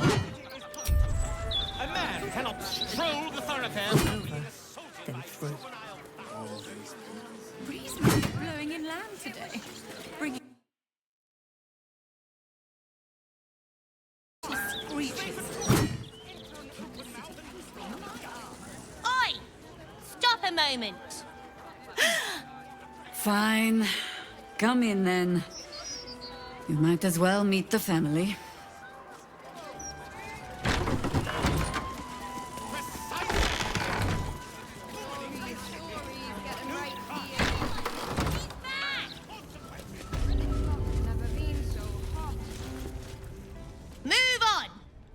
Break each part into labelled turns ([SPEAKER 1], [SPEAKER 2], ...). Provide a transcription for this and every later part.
[SPEAKER 1] A man cannot stroll the thoroughfares.
[SPEAKER 2] Then through. Breeze might be blowing inland today. Bringing screeches.
[SPEAKER 3] Oi! Stop a moment.
[SPEAKER 4] Fine. Come in then. You might as well meet the family.
[SPEAKER 3] Move on!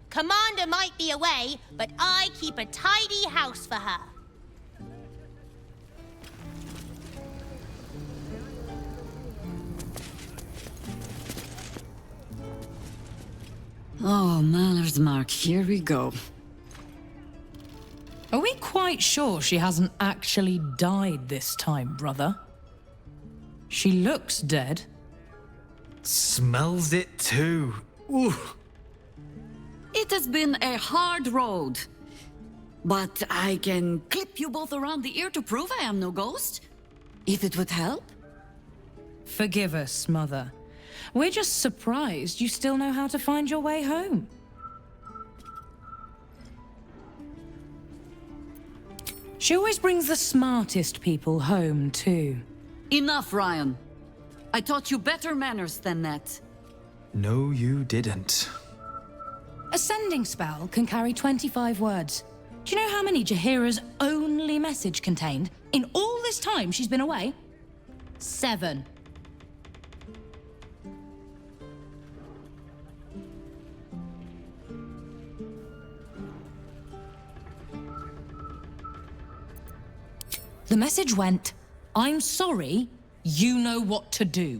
[SPEAKER 3] Commander might be away, but I keep a tidy house for her.
[SPEAKER 4] Oh, Maller's Mark, here we go.
[SPEAKER 5] Are we quite sure she hasn't actually died this time, brother? She looks dead.
[SPEAKER 6] Smells it too. Ooh.
[SPEAKER 4] It has been a hard road. But I can clip you both around the ear to prove I am no ghost. If it would help.
[SPEAKER 5] Forgive us, Mother. We're just surprised you still know how to find your way home. She always brings the smartest people home, too.
[SPEAKER 4] Enough, Ryan. I taught you better manners than that.
[SPEAKER 6] No, you didn't.
[SPEAKER 5] A sending spell can carry 25 words. Do you know how many Jaheira's only message contained in all this time she's been away? 7. The message went, I'm sorry, you know what to do.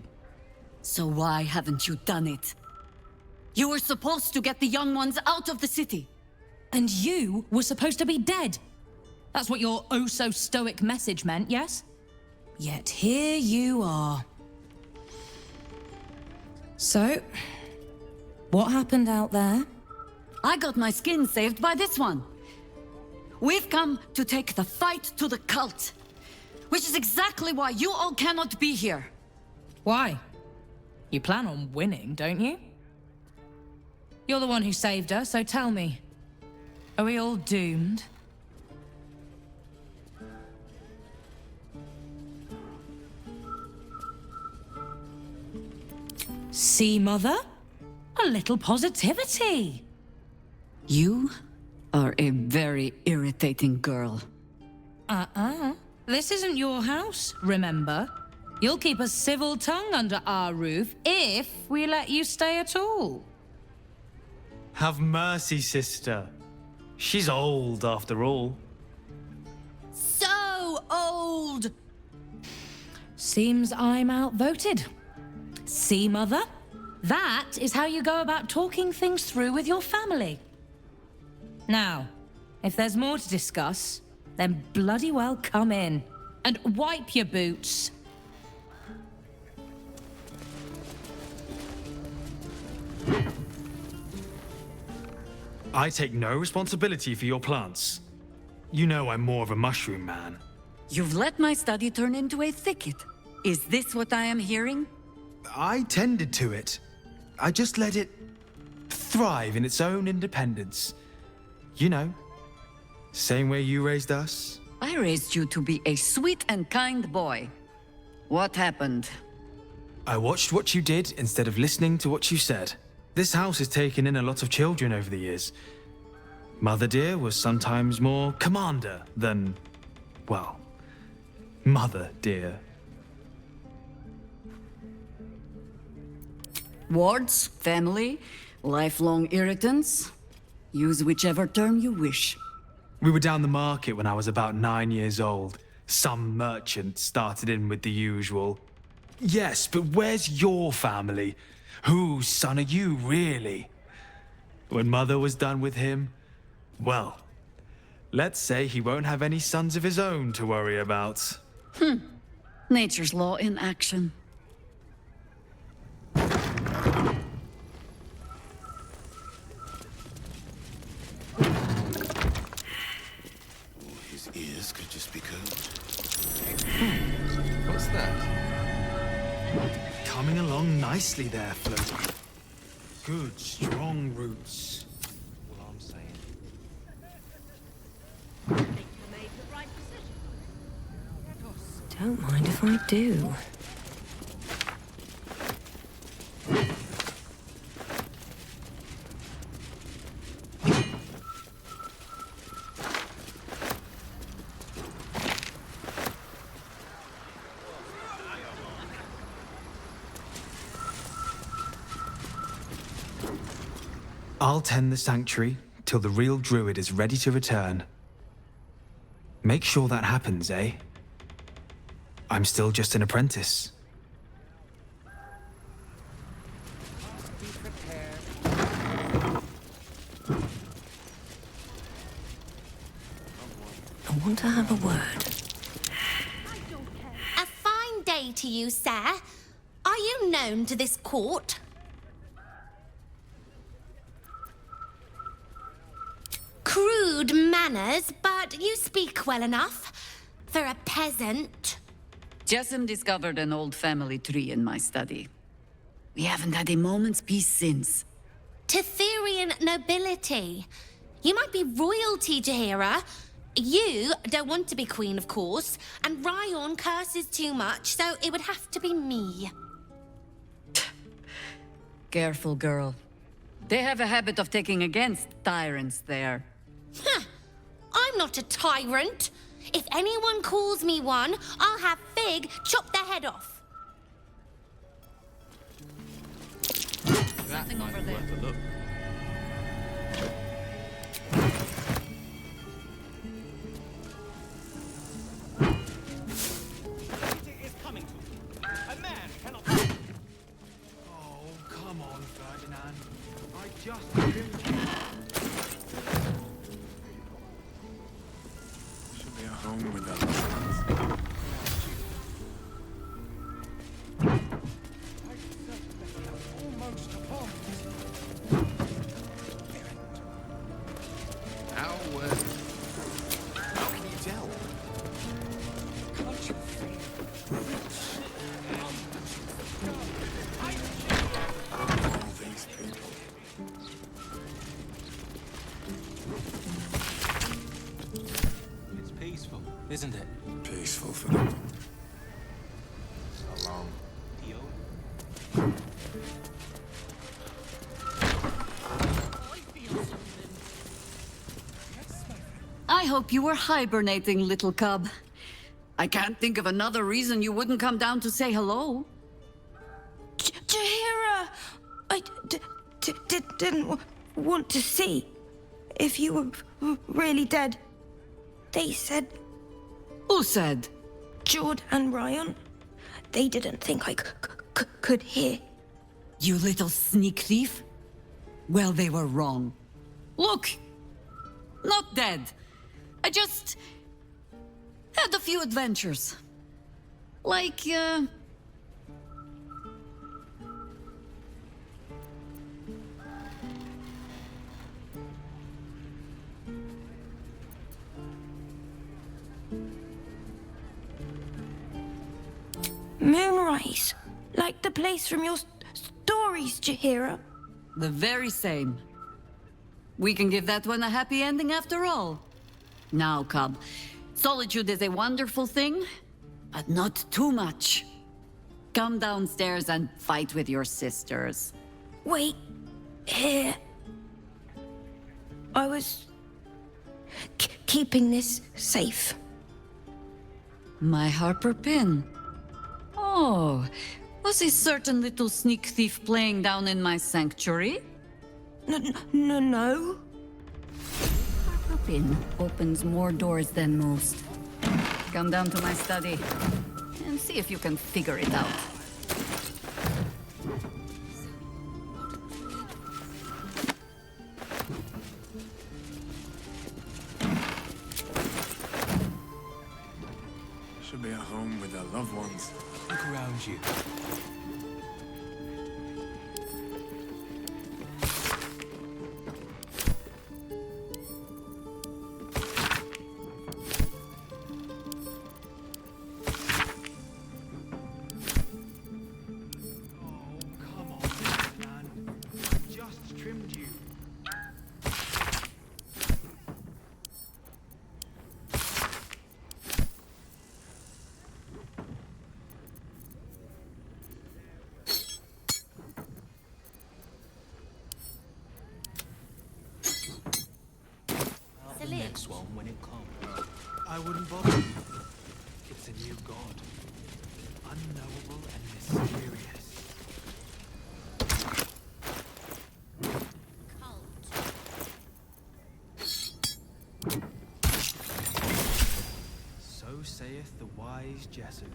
[SPEAKER 4] So why haven't you done it? You were supposed to get the young ones out of the city.
[SPEAKER 5] And you were supposed to be dead. That's what your oh-so-stoic message meant, yes? Yet here you are. So, what happened out there?
[SPEAKER 4] I got my skin saved by this one. We've come to take the fight to the cult. Which is exactly why you all cannot be here.
[SPEAKER 5] Why? You plan on winning, don't you? You're the one who saved her, so tell me. Are we all doomed? See, Mother? A little positivity.
[SPEAKER 4] You are a very irritating girl.
[SPEAKER 5] This isn't your house, remember? You'll keep a civil tongue under our roof if we let you stay at all.
[SPEAKER 6] Have mercy, sister. She's old, after all.
[SPEAKER 4] So old!
[SPEAKER 5] Seems I'm outvoted. See, Mother? That is how you go about talking things through with your family. Now, if there's more to discuss, then bloody well come in. And wipe your boots.
[SPEAKER 6] I take no responsibility for your plants. You know I'm more of a mushroom man.
[SPEAKER 4] You've let my study turn into a thicket. Is this what I am hearing?
[SPEAKER 6] I tended to it. I just let it thrive in its own independence. You know, same way you raised us.
[SPEAKER 4] I raised you to be a sweet and kind boy. What happened?
[SPEAKER 6] I watched what you did instead of listening to what you said. This house has taken in a lot of children over the years. Mother dear was sometimes more commander than, well, mother dear.
[SPEAKER 4] Wards, family, lifelong irritants. Use whichever term you wish.
[SPEAKER 6] We were down the market when I was about 9 years old. Some merchant started in with the usual. Yes, but where's your family? Whose son are you, really? When Mother was done with him, well, let's say he won't have any sons of his own to worry about.
[SPEAKER 4] Nature's law in action.
[SPEAKER 6] Coming along nicely there, Float. Good, strong roots.
[SPEAKER 1] All I'm saying.
[SPEAKER 2] Don't mind if I do.
[SPEAKER 6] I'll tend the sanctuary till the real druid is ready to return. Make sure that happens, eh? I'm still just an apprentice.
[SPEAKER 2] I want to have a word.
[SPEAKER 3] A fine day to you, sir. Are you known to this court? Crude manners, but you speak well enough. For a peasant.
[SPEAKER 4] Jessamine discovered an old family tree in my study. We haven't had a moment's peace since.
[SPEAKER 3] Tetherian nobility. You might be royalty, Jahira. You don't want to be queen, of course. And Ryon curses too much, so it would have to be me.
[SPEAKER 4] Careful, girl. They have a habit of taking against tyrants there.
[SPEAKER 3] I'm not a tyrant. If anyone calls me one, I'll have Fig chop their head off.
[SPEAKER 1] That might be worth a look. It is coming to you. A man cannot.
[SPEAKER 6] Oh, come on, Ferdinand. I just didn't...
[SPEAKER 7] Should be at home with that.
[SPEAKER 1] How can you tell?
[SPEAKER 7] All these people.
[SPEAKER 1] It's peaceful, isn't it?
[SPEAKER 7] Peaceful for them. So long.
[SPEAKER 1] Dio?
[SPEAKER 4] I hope you were hibernating, little cub. I can't think of another reason you wouldn't come down to say hello.
[SPEAKER 8] Jahira! I didn't want to see if you were really dead. They said
[SPEAKER 4] Who said?
[SPEAKER 8] Jord and Ryan. They didn't think I could hear.
[SPEAKER 4] You little sneak thief? Well, they were wrong. Look! Not dead. I just... had a few adventures. Like,
[SPEAKER 8] Moonrise, like the place from your stories, Jahira.
[SPEAKER 4] the very same. We can give that one a happy ending after all. Now, cub, solitude is a wonderful thing, but not too much. Come downstairs and fight with your sisters.
[SPEAKER 8] Wait, here. I was keeping this safe.
[SPEAKER 4] My Harper pin. Oh, was a certain little sneak thief playing down in my sanctuary?
[SPEAKER 8] No.
[SPEAKER 4] Harper pin opens more doors than most. Come down to my study and see if you can figure it out.
[SPEAKER 7] Should be at home with their loved ones.
[SPEAKER 1] Look around you. next one when it comes.
[SPEAKER 6] I wouldn't bother. It's a new god. Unknowable and mysterious. So saith the wise Jessup.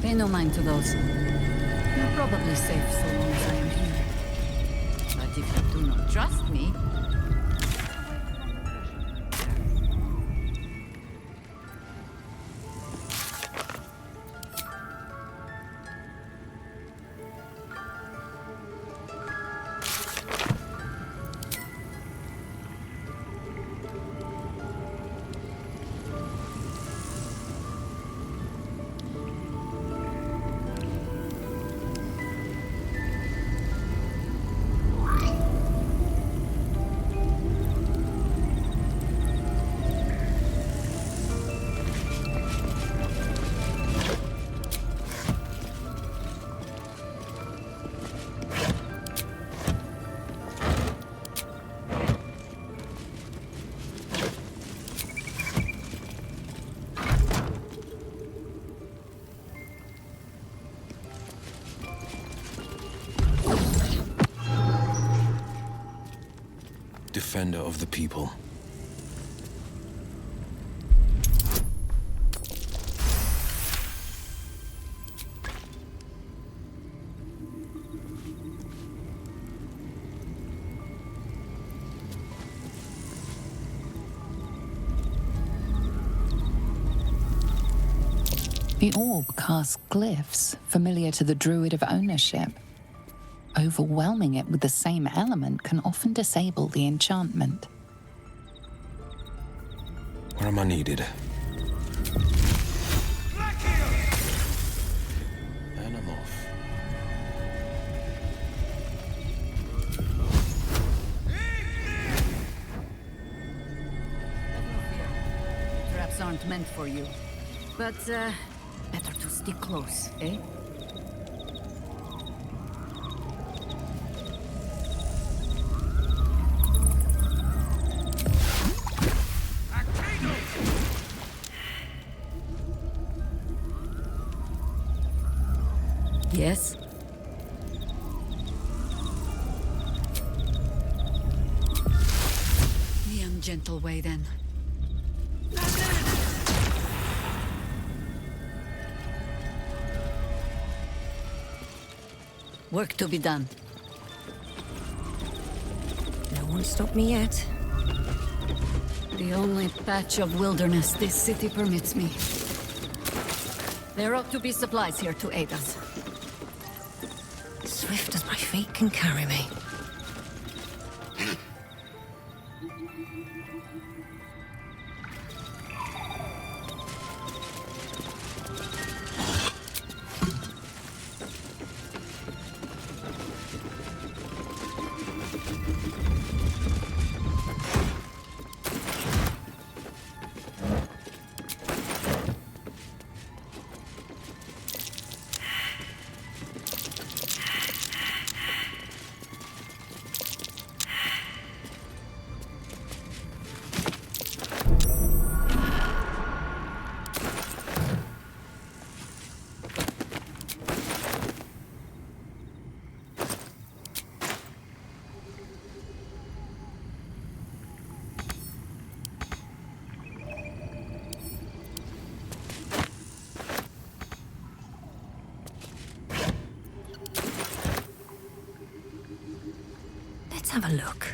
[SPEAKER 4] Pay no mind to those. You're probably safe so long as I am here. But if you do not trust me...
[SPEAKER 9] Defender of the people.
[SPEAKER 10] The orb casts glyphs familiar to the druid of ownership. Overwhelming it with the same element can often disable the enchantment.
[SPEAKER 9] Where am I needed? And I'm off.
[SPEAKER 4] Traps aren't meant for you. But, better to stick close, eh? Yes? The ungentle way, then. Work to be done.
[SPEAKER 2] No one stopped me yet.
[SPEAKER 4] The only patch of wilderness this city permits me. There ought to be supplies here to aid us.
[SPEAKER 2] Swift as my feet can carry me. Let's have a look.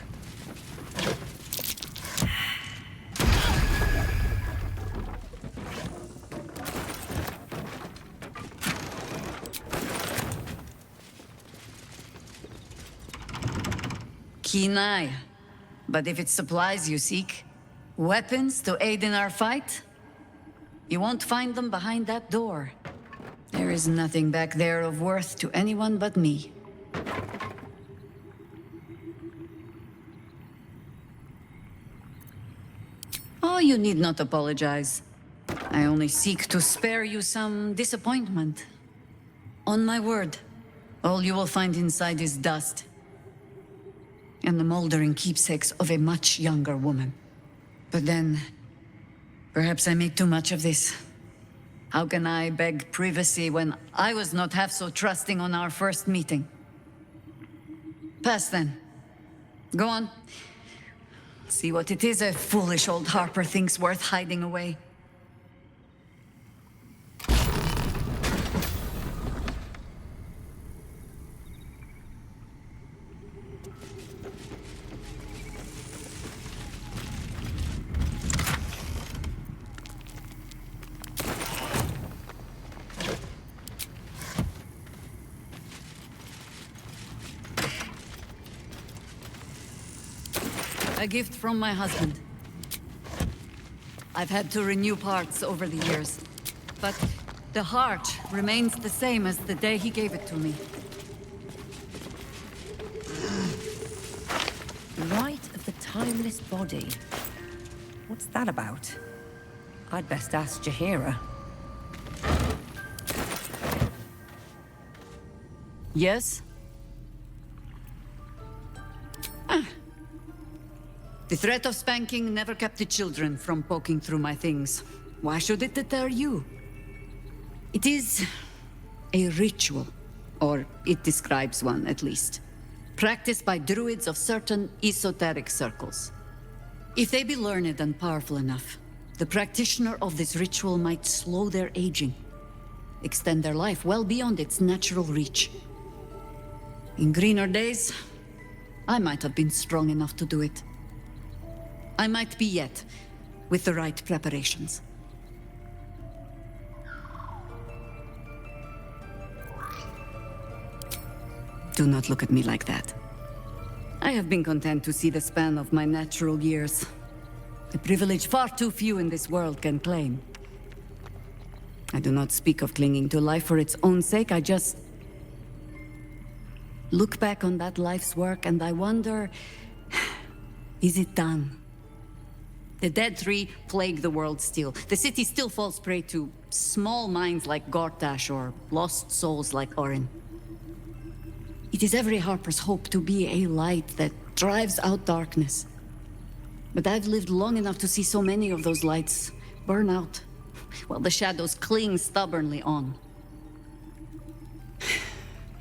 [SPEAKER 4] Keen eye. But if it's supplies you seek, weapons to aid in our fight, you won't find them behind that door. There is nothing back there of worth to anyone but me. Oh, you need not apologize. I only seek to spare you some disappointment. On my word, All you will find inside is dust. And the moldering keepsakes of a much younger woman. But then, perhaps I make too much of this. How can I beg privacy when I was not half so trusting on our first meeting? Pass then. Go on. See what it is a foolish old Harper thinks worth hiding away. A gift from my husband. I've had to renew parts over the years, but the heart remains the same as the day he gave it to me.
[SPEAKER 2] Rite of the timeless body. What's that about? I'd best ask Jaheira.
[SPEAKER 4] Yes? The threat of spanking never kept the children from poking through my things. Why should it deter you? It is a ritual, or it describes one at least, practiced by druids of certain esoteric circles. If they be learned and powerful enough, the practitioner of this ritual might slow their aging, extend their life well beyond its natural reach. In greener days, I might have been strong enough to do it. I might be yet, with the right preparations. Do not look at me like that. I have been content to see the span of my natural years. A privilege far too few in this world can claim. I do not speak of clinging to life for its own sake, I just look back on that life's work and I wonder, is it done? The dead tree plague the world still. The city still falls prey to small minds like Gortash or lost souls like Orin. It is every Harper's hope to be a light that drives out darkness. But I've lived long enough to see so many of those lights burn out, while the shadows cling stubbornly on.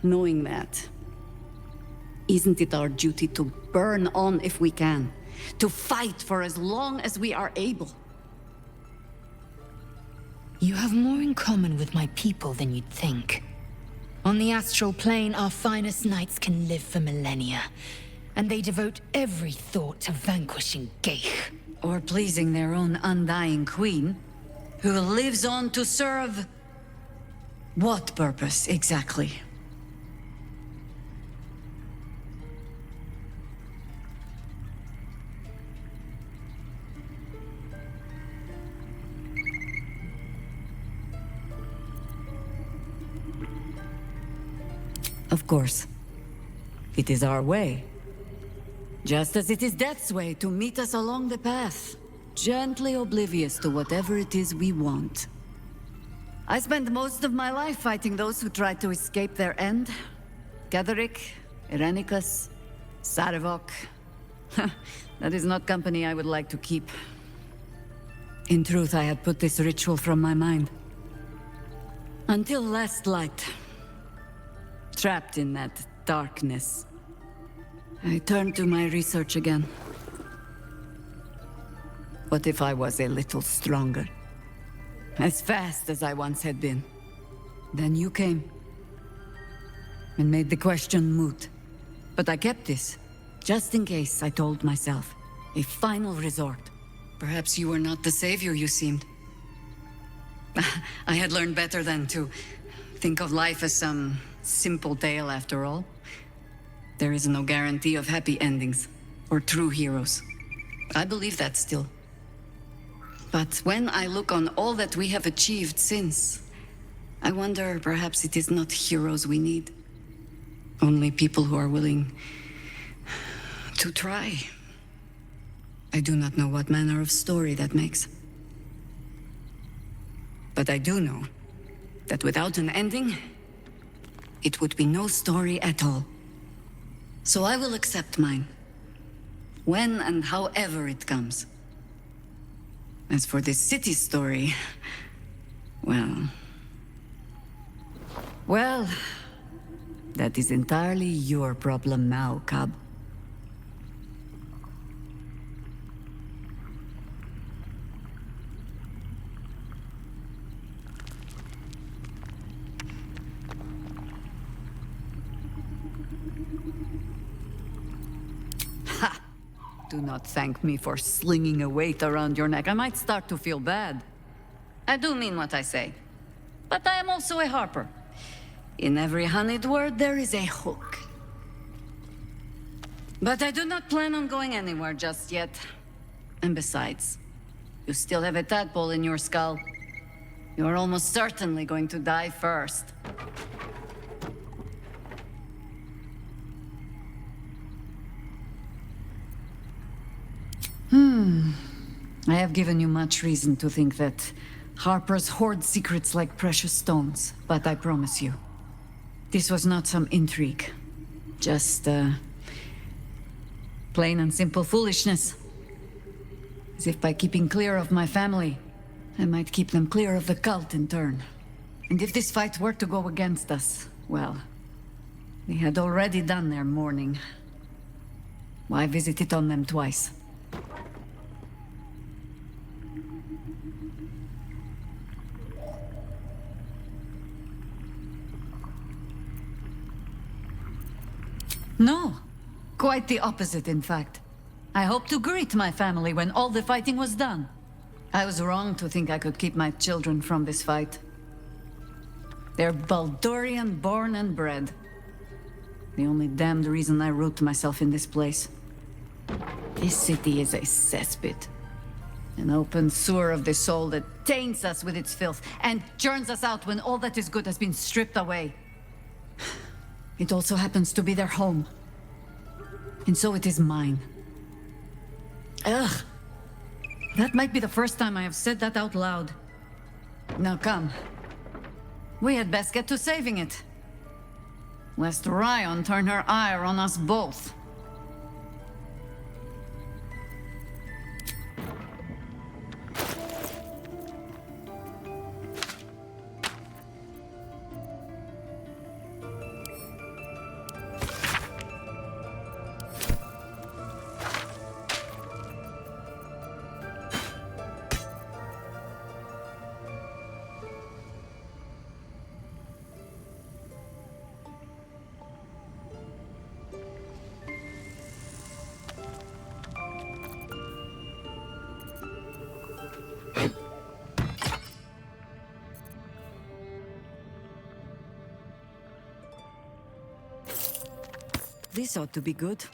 [SPEAKER 4] Knowing that, isn't it our duty to burn on if we can? To fight for as long as we are able?
[SPEAKER 2] You have more in common with my people than you'd think. On the astral plane, our finest knights can live for millennia, and they devote every thought to vanquishing Geich.
[SPEAKER 4] Or pleasing their own undying queen, who lives on to serve what purpose exactly? Of course. It is our way. Just as it is Death's way to meet us along the path, gently oblivious to whatever it is we want. I spent most of my life fighting those who tried to escape their end. Gatherick, Irenicus, Sarevok. That is not company I would like to keep. In truth, I had put this ritual from my mind. Until last light. Trapped in that darkness, I turned to my research again. What if I was a little stronger? As fast as I once had been. Then you came. And made the question moot. But I kept this, just in case, I told myself. A final resort. Perhaps you were not the savior you seemed. I had learned better than to think of life as some simple tale after all. There is no guarantee of happy endings, or true heroes. I believe that still. But when I look on all that we have achieved since, I wonder perhaps it is not heroes we need. Only people who are willing to try. I do not know what manner of story that makes. But I do know that without an ending, it would be no story at all. So I will accept mine. When and however it comes. As for this city story, well... Well, that is entirely your problem now, Cub. Ha! Do not thank me for slinging a weight around your neck. I might start to feel bad. I do mean what I say. But I am also a harper. In every honeyed word, there is a hook. But I do not plan on going anywhere just yet. And besides, you still have a tadpole in your skull. You are almost certainly going to die first. I have given you much reason to think that Harpers hoard secrets like precious stones, but I promise you, this was not some intrigue. Just, plain and simple foolishness. As if by keeping clear of my family, I might keep them clear of the cult in turn. And if this fight were to go against us, well, they had already done their mourning. Why visit it on them twice? No. Quite the opposite, in fact. I hoped to greet my family when all the fighting was done. I was wrong to think I could keep my children from this fight. They're Baldurian born and bred. The only damned reason I root myself in this place. This city is a cesspit. An open sewer of the soul that taints us with its filth and churns us out when all that is good has been stripped away. It also happens to be their home. And so it is mine. Ugh. That might be the first time I have said that out loud. Now come. We had best get to saving it. Lest Ryan turn her ire on us both. This ought to be good.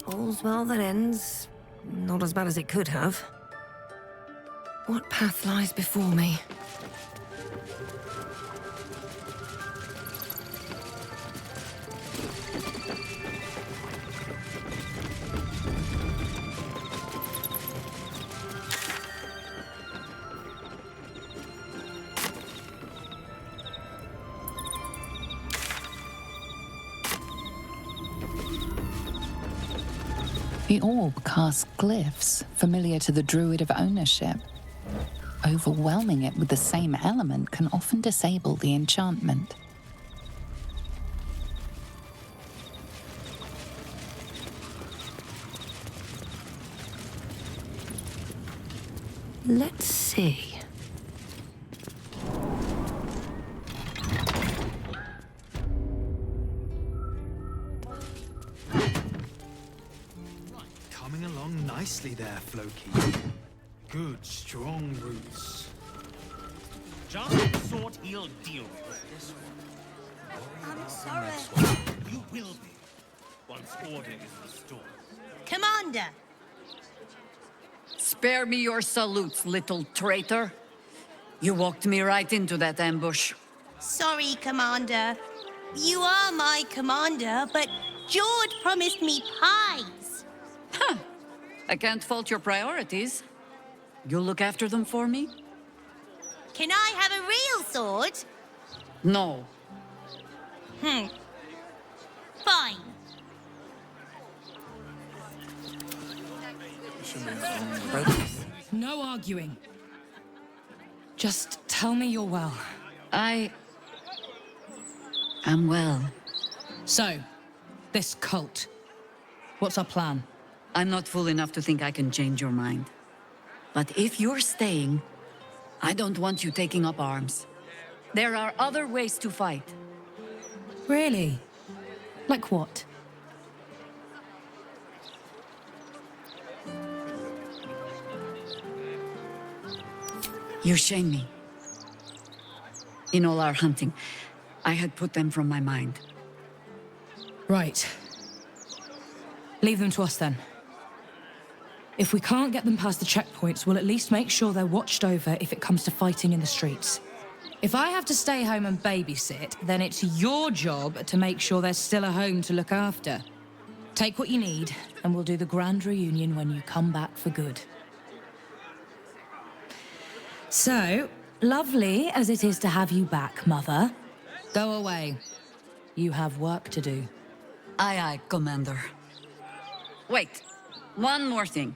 [SPEAKER 8] All's well that ends. Not as bad as it could have. What path lies before me?
[SPEAKER 10] The orb casts glyphs familiar to the Druid of ownership. Overwhelming it with the same element can often disable the enchantment.
[SPEAKER 5] Let's see.
[SPEAKER 6] Coming along nicely there, Floki. Good, strong roots.
[SPEAKER 1] Just the sort he'll deal with this one.
[SPEAKER 8] I'm sorry.
[SPEAKER 1] You will be, once order is restored.
[SPEAKER 8] Commander!
[SPEAKER 4] Spare me your salutes, little traitor. You walked me right into that ambush.
[SPEAKER 8] Sorry, Commander. You are my commander, but Jord promised me pies.
[SPEAKER 4] I can't fault your priorities. You'll look after them for me?
[SPEAKER 8] Can I have a real sword?
[SPEAKER 4] No.
[SPEAKER 8] Fine.
[SPEAKER 5] No arguing. Just tell me you're well.
[SPEAKER 4] I am well.
[SPEAKER 5] So, this cult. What's our plan?
[SPEAKER 4] I'm not fool enough to think I can change your mind. But if you're staying, I don't want you taking up arms. There are other ways to fight.
[SPEAKER 5] Really? Like what?
[SPEAKER 4] You shame me. In all our hunting, I had put them from my mind.
[SPEAKER 5] Right. Leave them to us then. If we can't get them past the checkpoints, we'll at least make sure they're watched over if it comes to fighting in the streets. If I have to stay home and babysit, then it's your job to make sure there's still a home to look after. Take what you need, and we'll do the grand reunion when you come back for good. So, lovely as it is to have you back, Mother, go away. You have work to do.
[SPEAKER 4] Aye, aye, Commander. Wait, one more thing.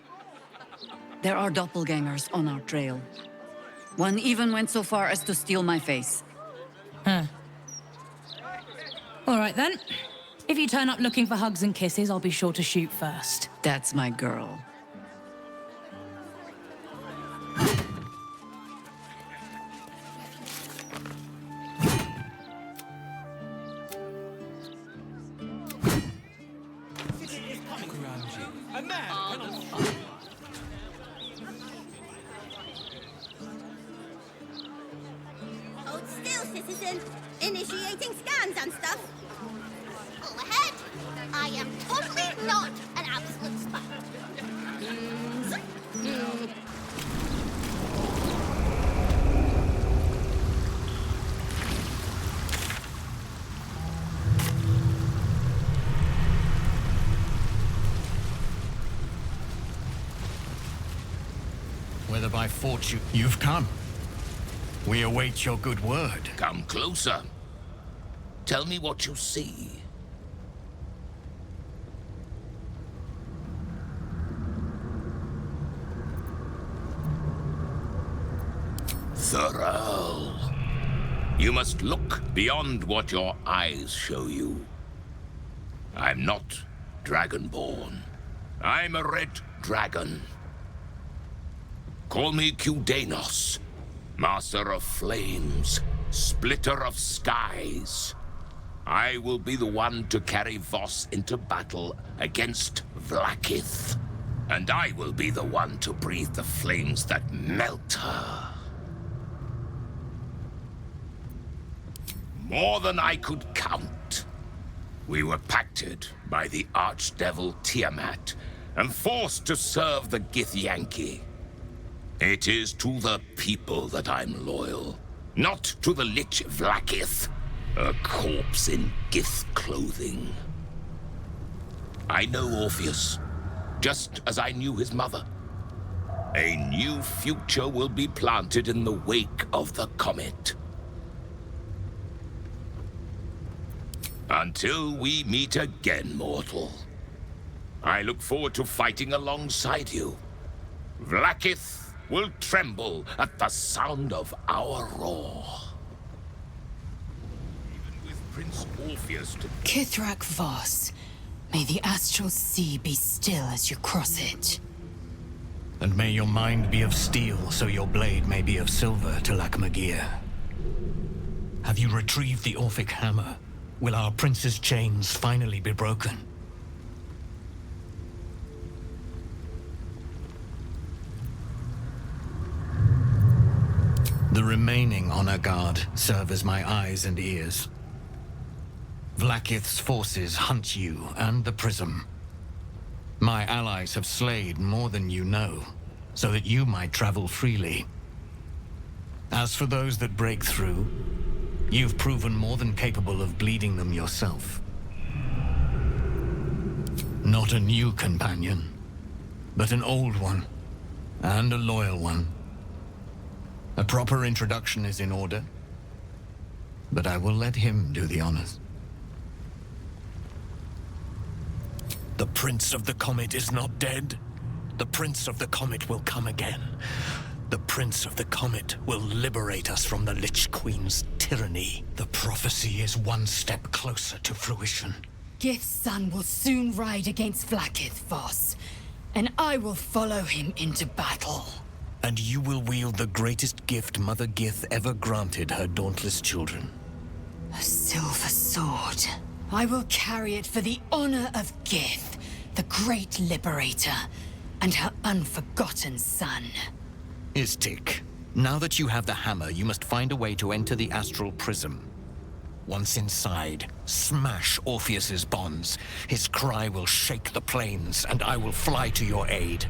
[SPEAKER 4] There are doppelgangers on our trail. One even went so far as to steal my face.
[SPEAKER 5] Huh. All right then. If you turn up looking for hugs and kisses, I'll be sure to shoot first.
[SPEAKER 4] That's my girl.
[SPEAKER 1] A man cannot...
[SPEAKER 8] Hold still, citizen. Initiating scans and stuff. Go ahead. I am totally not an absolute spy.
[SPEAKER 1] Whether by fortune you've come. We await your good word.
[SPEAKER 11] Come closer. Tell me what you see. Thurl. You must look beyond what your eyes show you. I'm not Dragonborn. I'm a red dragon. Call me Kudanos, Master of Flames, Splitter of Skies. I will be the one to carry Voss into battle against Vlaakith. And I will be the one to breathe the flames that melt her. More than I could count. We were pacted by the Archdevil Tiamat and forced to serve the Githyanki. It is to the people that I'm loyal, not to the Lich Vlaakith, a corpse in Gith clothing. I know Orpheus, just as I knew his mother. A new future will be planted in the wake of the comet. Until we meet again, mortal. I look forward to fighting alongside you. Vlaakith will tremble at the sound of our roar. Even with Prince Orpheus to...
[SPEAKER 2] Kithrak Voss, may the astral sea be still as you cross it.
[SPEAKER 12] And may your mind be of steel, so your blade may be of silver to Lakmagir. Have you retrieved the Orphic hammer? Will our prince's chains finally be broken? The remaining honor guard serve as my eyes and ears. Vlaakith's forces hunt you and the prism. My allies have slayed more than you know, so that you might travel freely. As for those that break through, you've proven more than capable of bleeding them yourself. Not a new companion, but an old one, and a loyal one. A proper introduction is in order, but I will let him do the honors. The Prince of the Comet is not dead. The Prince of the Comet will come again. The Prince of the Comet will liberate us from the Lich Queen's tyranny. The prophecy is one step closer to fruition.
[SPEAKER 2] Gith's son will soon ride against Vlaakith, Voss, and I will follow him into battle.
[SPEAKER 12] And you will wield the greatest gift Mother Gith ever granted her dauntless children.
[SPEAKER 2] A silver sword. I will carry it for the honor of Gith, the great liberator, and her unforgotten son.
[SPEAKER 12] Istik, now that you have the hammer, you must find a way to enter the astral prism. Once inside, smash Orpheus's bonds. His cry will shake the plains, and I will fly to your aid.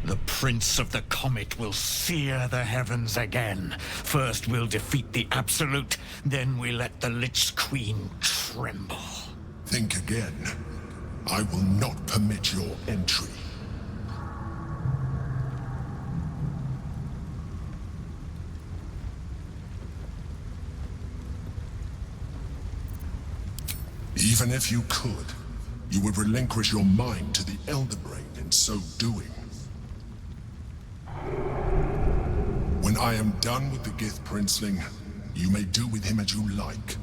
[SPEAKER 12] The Prince of the Comet will sear the heavens again. First we'll defeat the Absolute, then we let the Lich Queen tremble.
[SPEAKER 13] Think again. I will not permit your entry. Even if you could, you would relinquish your mind to the Elder Brain in so doing. When I am done with the Gith Princeling, you may do with him as you like,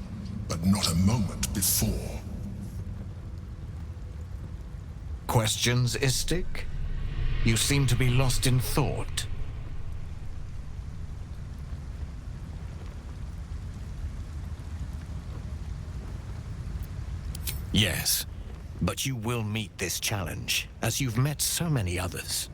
[SPEAKER 13] but not a moment before.
[SPEAKER 12] Questions, Istik? You seem to be lost in thought. Yes, but you will meet this challenge, as you've met so many others.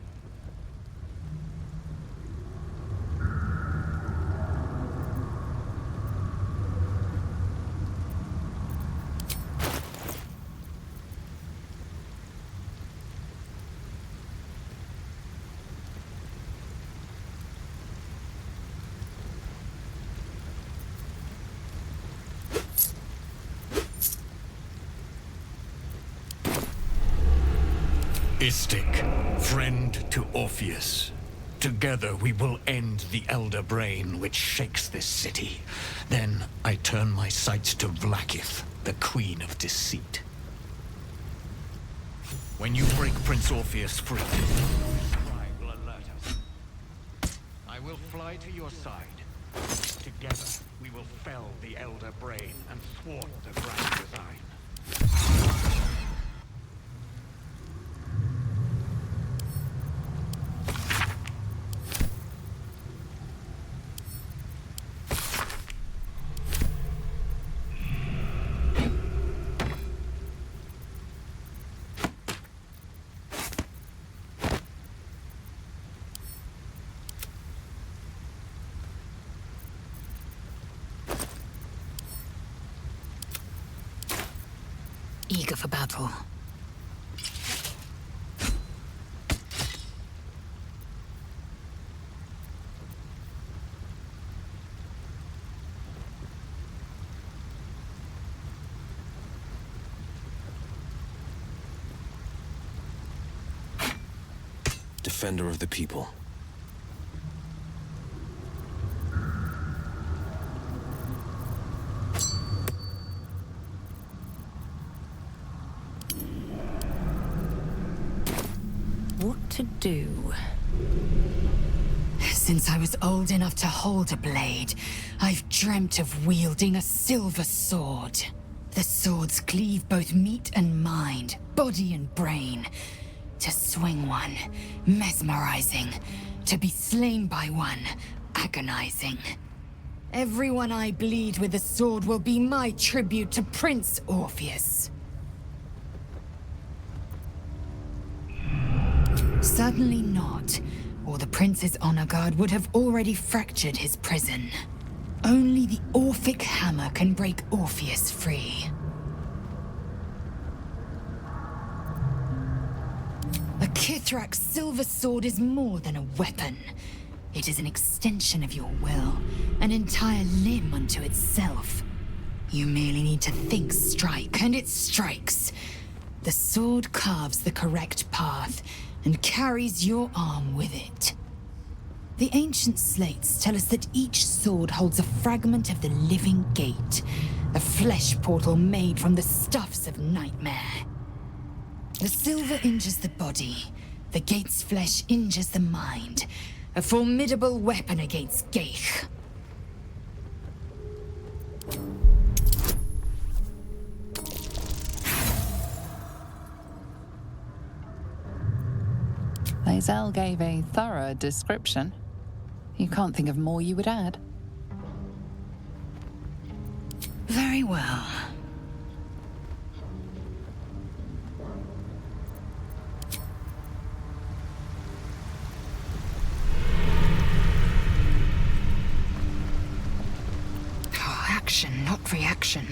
[SPEAKER 12] Istik, friend to Orpheus. Together we will end the Elder Brain which shakes this city. Then I turn my sights to Vlaakith, the Queen of Deceit. When you break Prince Orpheus free, the scribe will alert us. I will fly to your side. Together we will fell the Elder Brain and thwart the grand design.
[SPEAKER 2] Eager for battle.
[SPEAKER 9] Defender of the people.
[SPEAKER 5] to do?
[SPEAKER 2] Since I was old enough to hold a blade, I've dreamt of wielding a silver sword. The swords cleave both meat and mind, body and brain. To swing one, mesmerizing. To be slain by one, agonizing. Everyone I bleed with a sword will be my tribute to Prince Orpheus. Certainly not, or the Prince's honor guard would have already fractured his prison. Only the Orphic hammer can break Orpheus free. A Kithrak's silver sword is more than a weapon. It is an extension of your will, an entire limb unto itself. You merely need to think strike, and it strikes. The sword carves the correct path, and carries your arm with it. The ancient slates tell us that each sword holds a fragment of the living gate, a flesh portal made from the stuffs of nightmare. The silver injures the body, the gate's flesh injures the mind, a formidable weapon against Gaich.
[SPEAKER 10] Lae'zel gave a thorough description. You can't think of more you would add.
[SPEAKER 2] Very well. Oh, action, not reaction.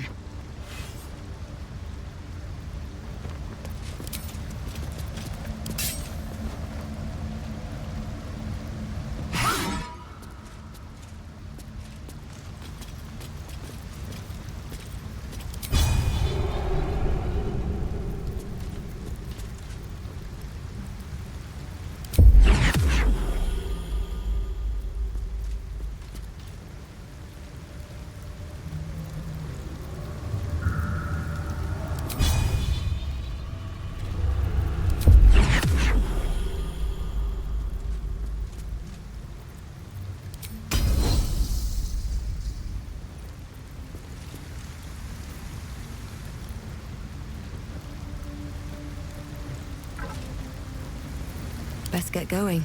[SPEAKER 8] Best get going.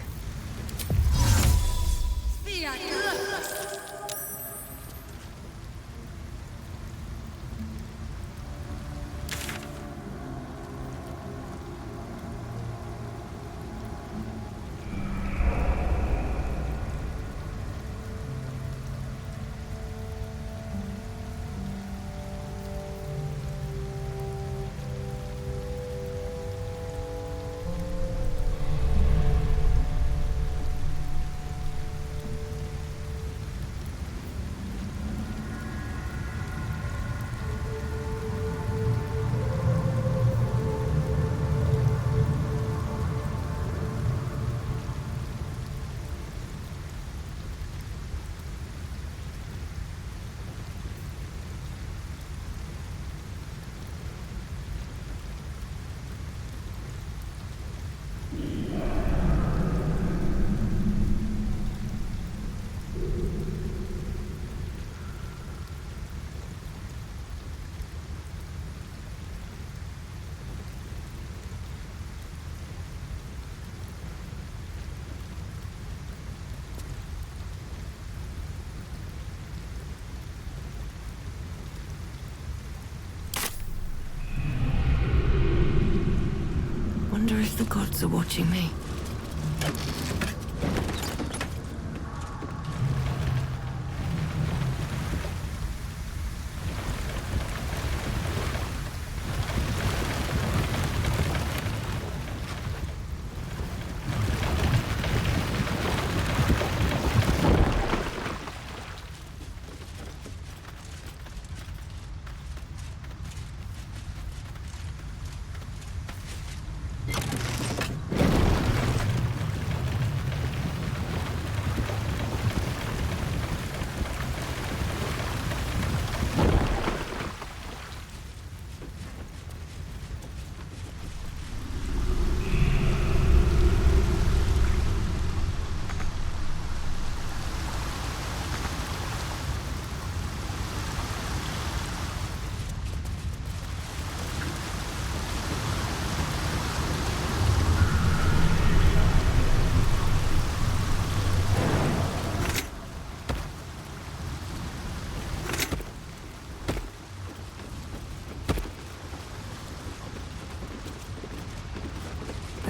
[SPEAKER 8] Wonder if the gods are watching me.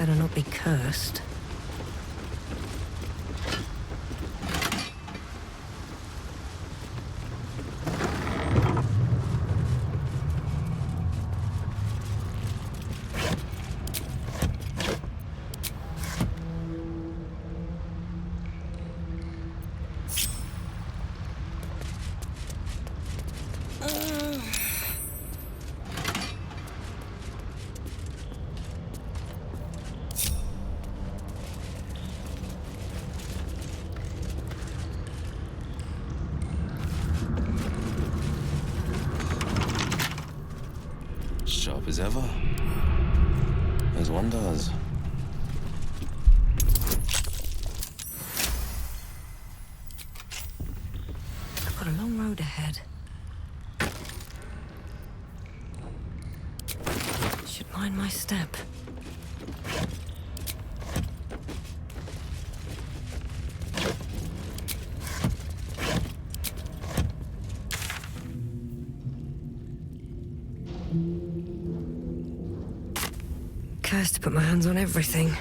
[SPEAKER 14] Better not be cursed.
[SPEAKER 9] Sharp as ever. As one does.
[SPEAKER 14] I've got a long road ahead. Should mind my step. Cursed to put my hands on everything.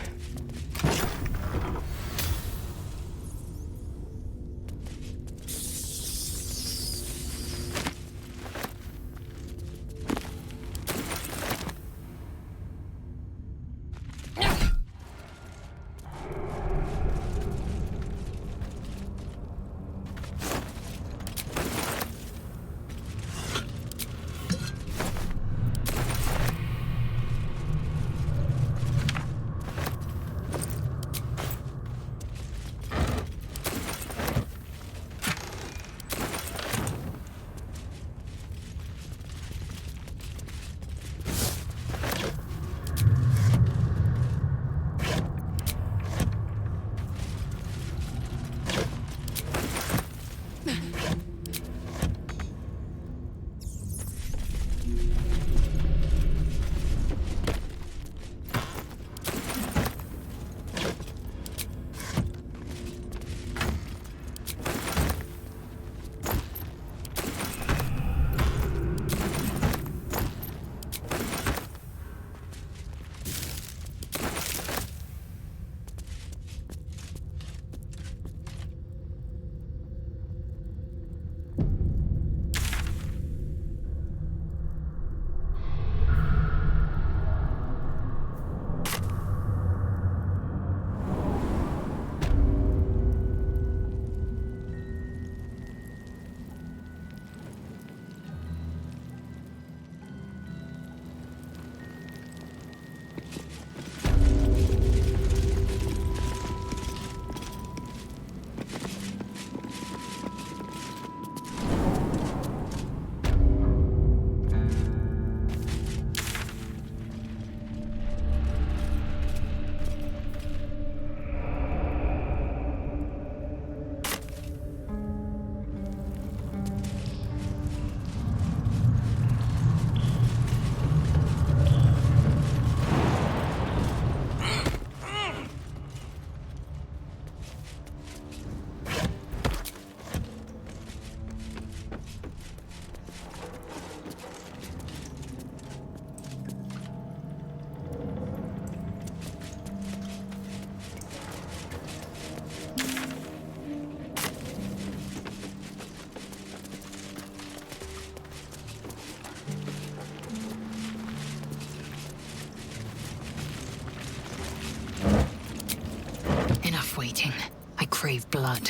[SPEAKER 2] Enough waiting. I crave blood.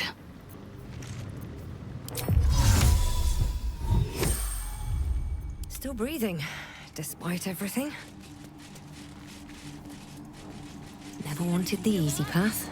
[SPEAKER 14] Still breathing, despite everything. Never wanted the easy path.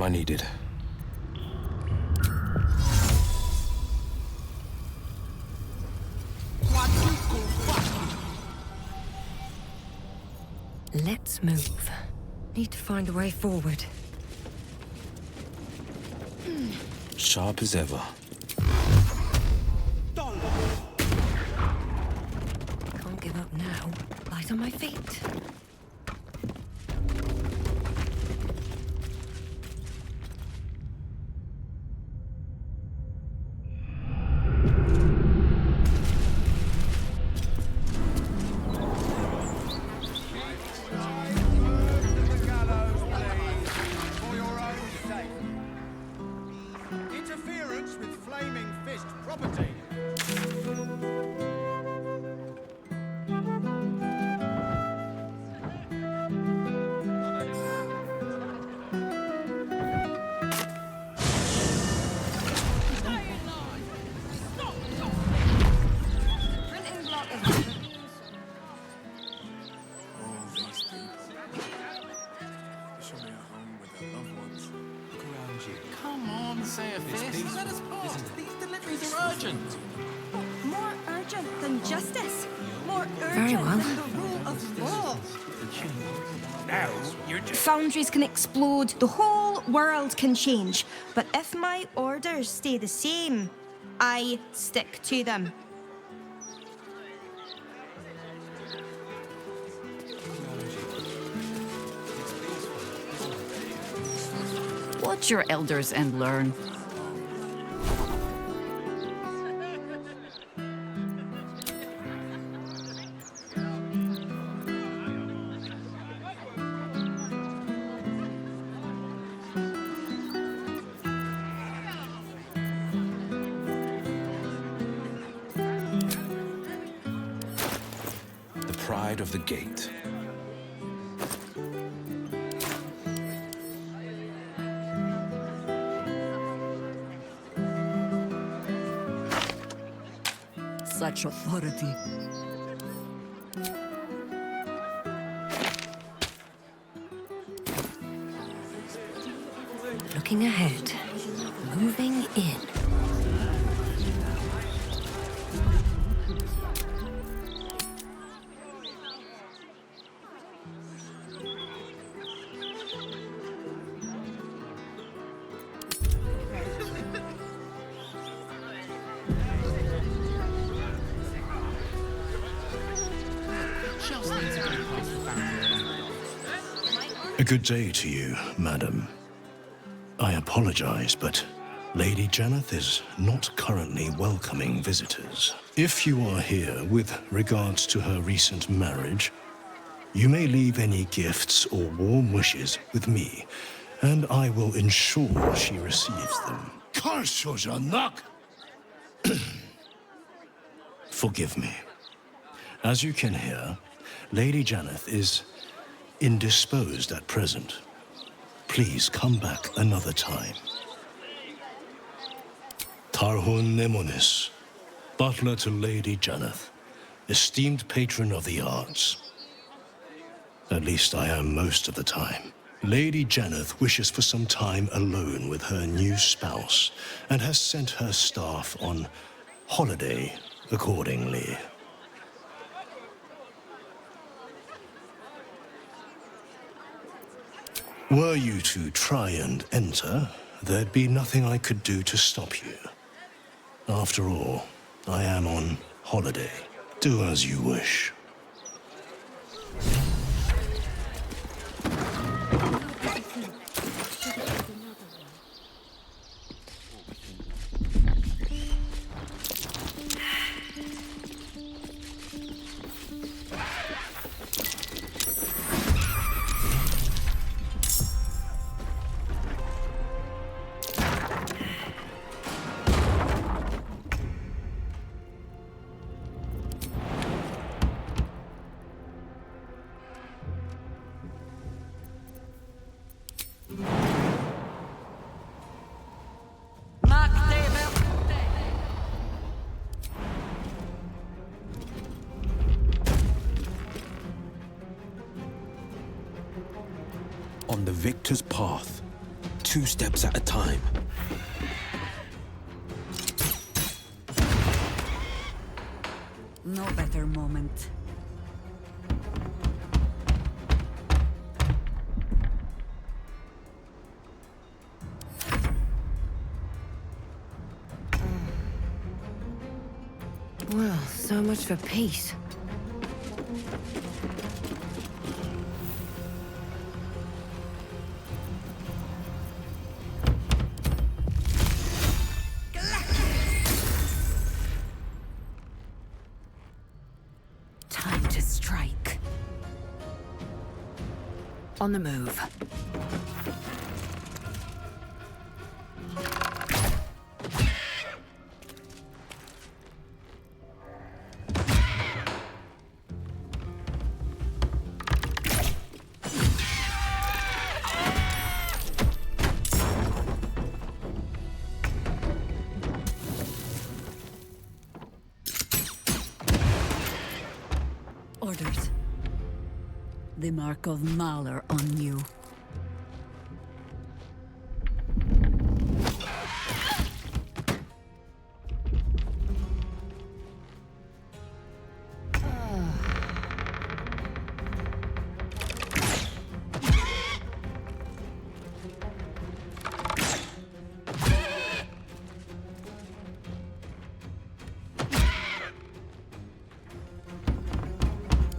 [SPEAKER 9] I needed.
[SPEAKER 14] Let's move. Need to find a way forward.
[SPEAKER 9] Sharp as ever.
[SPEAKER 14] Can't give up now. Light on my feet.
[SPEAKER 1] Interference with Flaming Fist property.
[SPEAKER 7] All these people. Show me a home with their loved ones.
[SPEAKER 9] Look around you.
[SPEAKER 15] Come on, say a fist. Let us pass. These deliveries are urgent.
[SPEAKER 8] More urgent than justice. More
[SPEAKER 14] Very
[SPEAKER 8] urgent
[SPEAKER 14] well.
[SPEAKER 8] than the rule of law.
[SPEAKER 1] Now you're just.
[SPEAKER 8] Foundries can explode, the whole world can change. But if my orders stay the same, I stick to them.
[SPEAKER 4] Watch your elders and learn.
[SPEAKER 9] The pride of the gate.
[SPEAKER 14] Such authority. Looking ahead. Moving in.
[SPEAKER 16] A good day to you, madam. I apologize, but Lady Janeth is not currently welcoming visitors. If you are here with regards to her recent marriage, you may leave any gifts or warm wishes with me, and I will ensure she receives them. Forgive me. As you can hear, Lady Janeth is indisposed at present. Please come back another time. Tarhun Nemonis, butler to Lady Janeth, esteemed patron of the arts. At least I am most of the time. Lady Janeth wishes for some time alone with her new spouse and has sent her staff on holiday accordingly. Were you to try and enter, there'd be nothing I could do to stop you. After all, I am on holiday. Do as you wish.
[SPEAKER 9] On the victor's path 2 steps at a time.
[SPEAKER 4] No better moment.
[SPEAKER 14] Well, so much for peace.
[SPEAKER 2] Time to strike. On the move.
[SPEAKER 4] Orders. The mark of Mahler on you.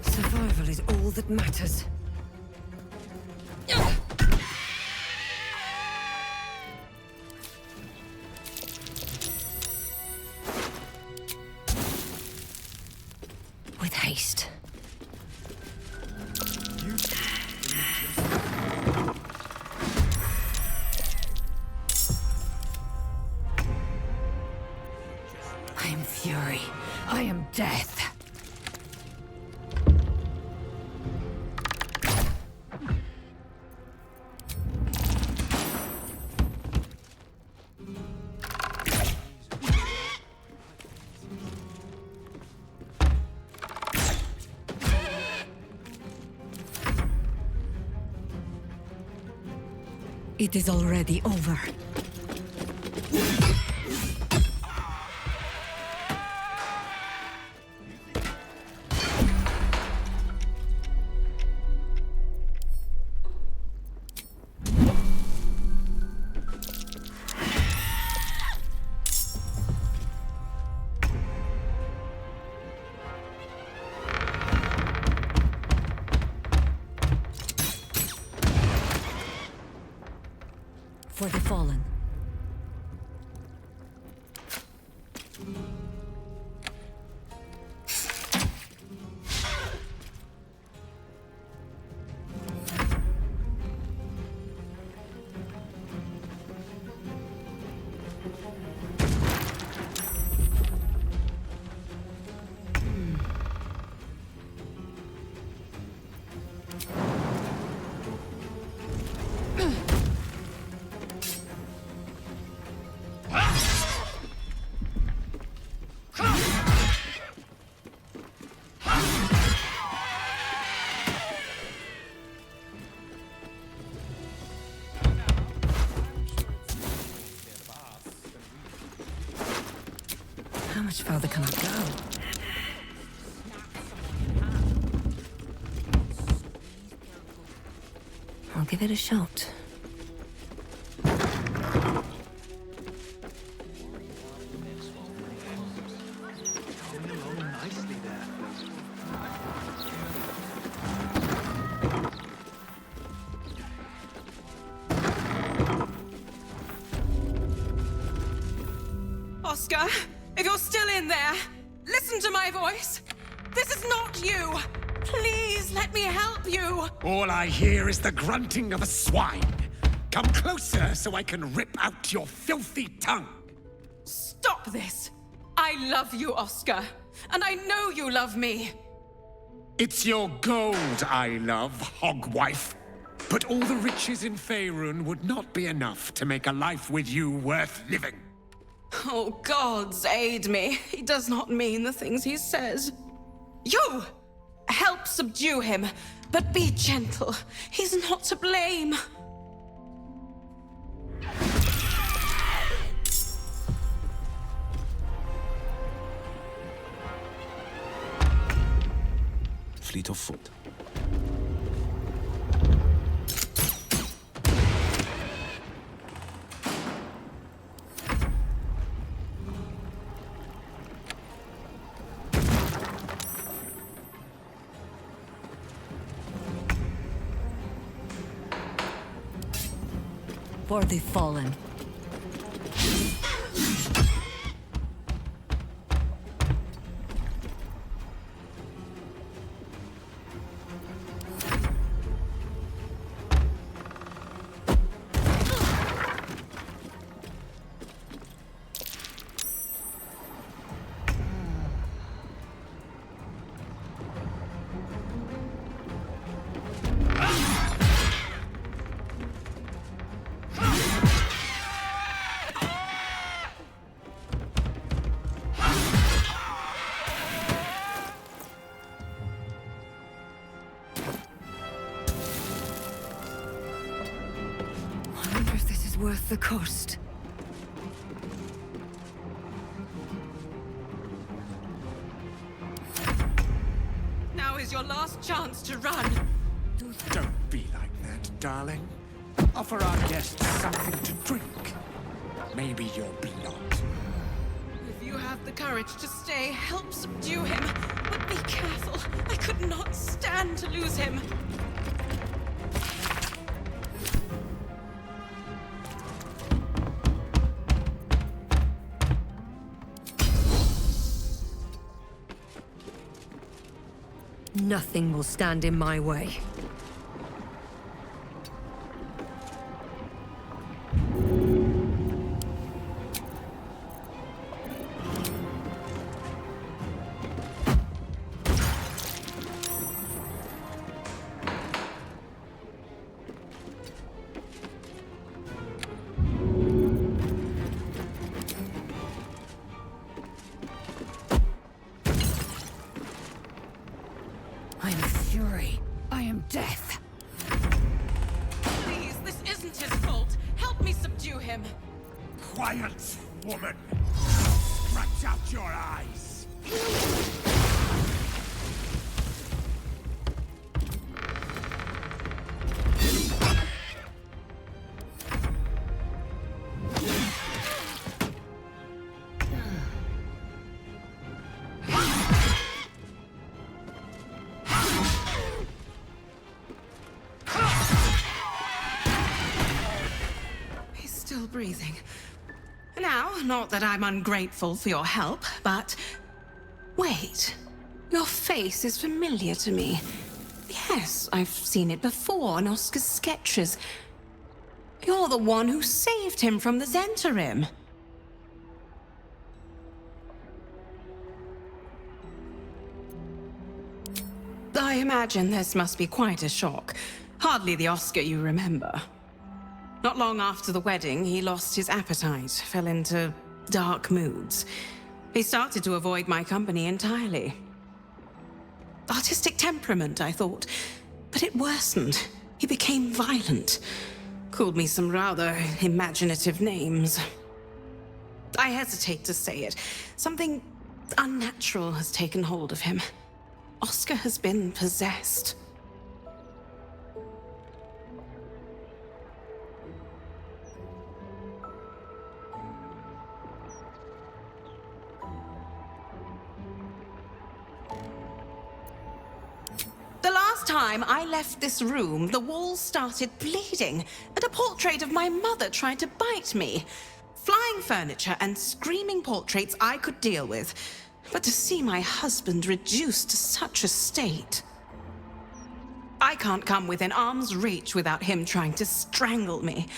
[SPEAKER 14] Survival is all that matters. With haste. I am fury. I am death.
[SPEAKER 4] It is already over. For the fallen.
[SPEAKER 14] How much further can I go? I'll give it a shot.
[SPEAKER 17] Oscar, if you're still in there, listen to my voice. This is not you. Please let me help you.
[SPEAKER 18] All I hear is the grunting of a swine. Come closer so I can rip out your filthy tongue.
[SPEAKER 17] Stop this. I love you, Oscar. And I know you love me.
[SPEAKER 18] It's your gold I love, hogwife. But all the riches in Faerun would not be enough to make a life with you worth living.
[SPEAKER 17] Oh, gods aid me. He does not mean the things he says. You! Help subdue him, but be gentle. He's not to blame.
[SPEAKER 9] fleet of foot.
[SPEAKER 14] For the fallen. Worth the cost.
[SPEAKER 17] Now is your last chance to run.
[SPEAKER 18] Don't be like that, darling. Offer our guests something to drink. Maybe your blood.
[SPEAKER 17] If you have the courage to stay, help subdue him. But be careful. I could not stand to lose him.
[SPEAKER 14] Nothing will stand in my way.
[SPEAKER 17] I am fury. I am death. Please, this isn't his fault. Help me subdue him.
[SPEAKER 18] Quiet, woman. Stretch out your eyes.
[SPEAKER 17] Still breathing. Now, not that I'm ungrateful for your help, but... Wait. Your face is familiar to me. Yes, I've seen it before in Oscar's sketches. You're the one who saved him from the Zentarim. I imagine this must be quite a shock. Hardly the Oscar you remember. Not long after the wedding, he lost his appetite, fell into dark moods. He started to avoid my company entirely. Artistic temperament, I thought, but it worsened. He became violent. Called me some rather imaginative names. I hesitate to say it. Something unnatural has taken hold of him. Oscar has been possessed. The last time I left this room, the walls started bleeding, and a portrait of my mother tried to bite me. Flying furniture and screaming portraits I could deal with, but to see my husband reduced to such a state... I can't come within arm's reach without him trying to strangle me.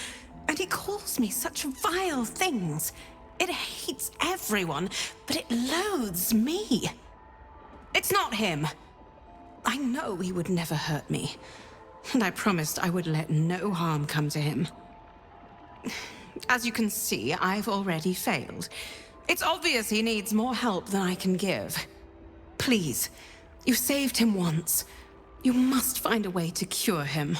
[SPEAKER 17] And he calls me such vile things. It hates everyone, but it loathes me. It's not him. I know he would never hurt me, and I promised I would let no harm come to him. As you can see, I've already failed. It's obvious he needs more help than I can give. Please, you saved him once. You must find a way to cure him.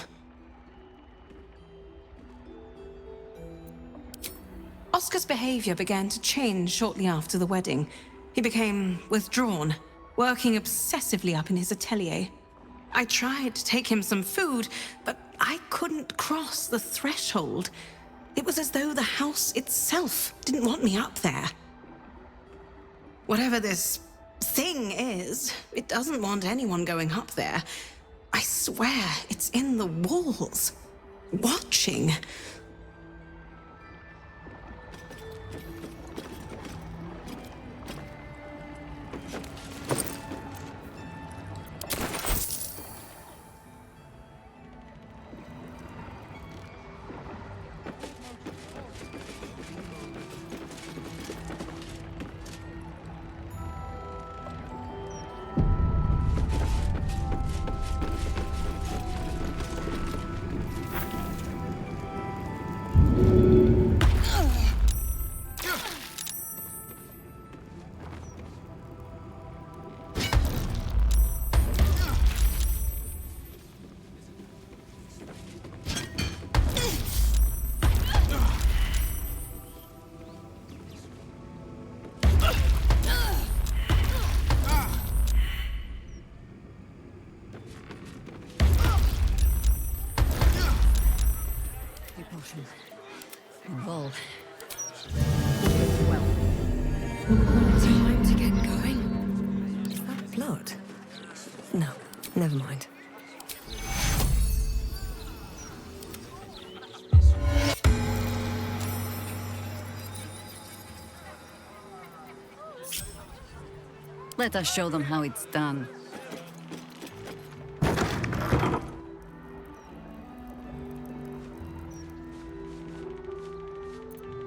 [SPEAKER 17] Oscar's behavior began to change shortly after the wedding. He became withdrawn, working obsessively up in his atelier. I tried to take him some food, but I couldn't cross the threshold. It was as though the house itself didn't want me up there. Whatever this thing is, it doesn't want anyone going up there. I swear it's in the walls, watching.
[SPEAKER 14] Well. Time to get going. Is that blood? No, never mind.
[SPEAKER 4] Let us show them how it's done.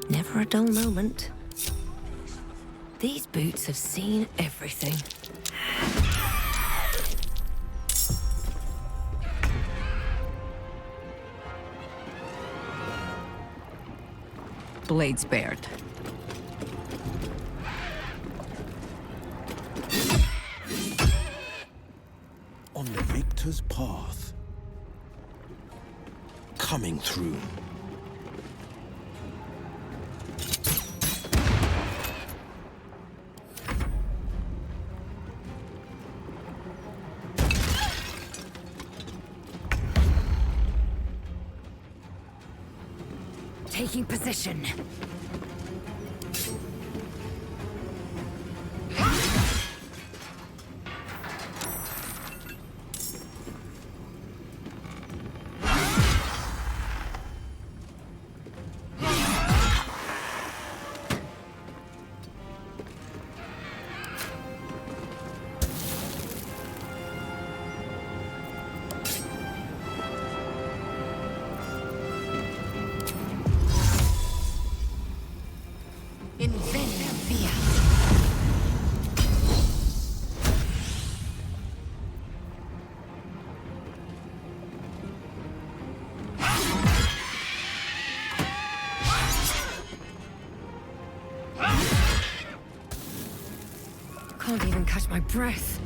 [SPEAKER 14] Never a dull moment. These boots have seen everything.
[SPEAKER 4] Blade spared.
[SPEAKER 16] On the victor's path. Coming through.
[SPEAKER 2] Taking position.
[SPEAKER 14] Can't even catch my breath.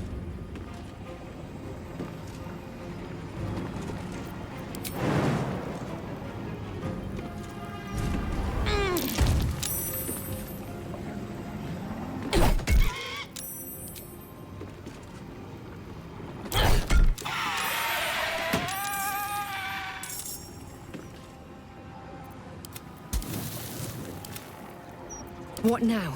[SPEAKER 14] What now?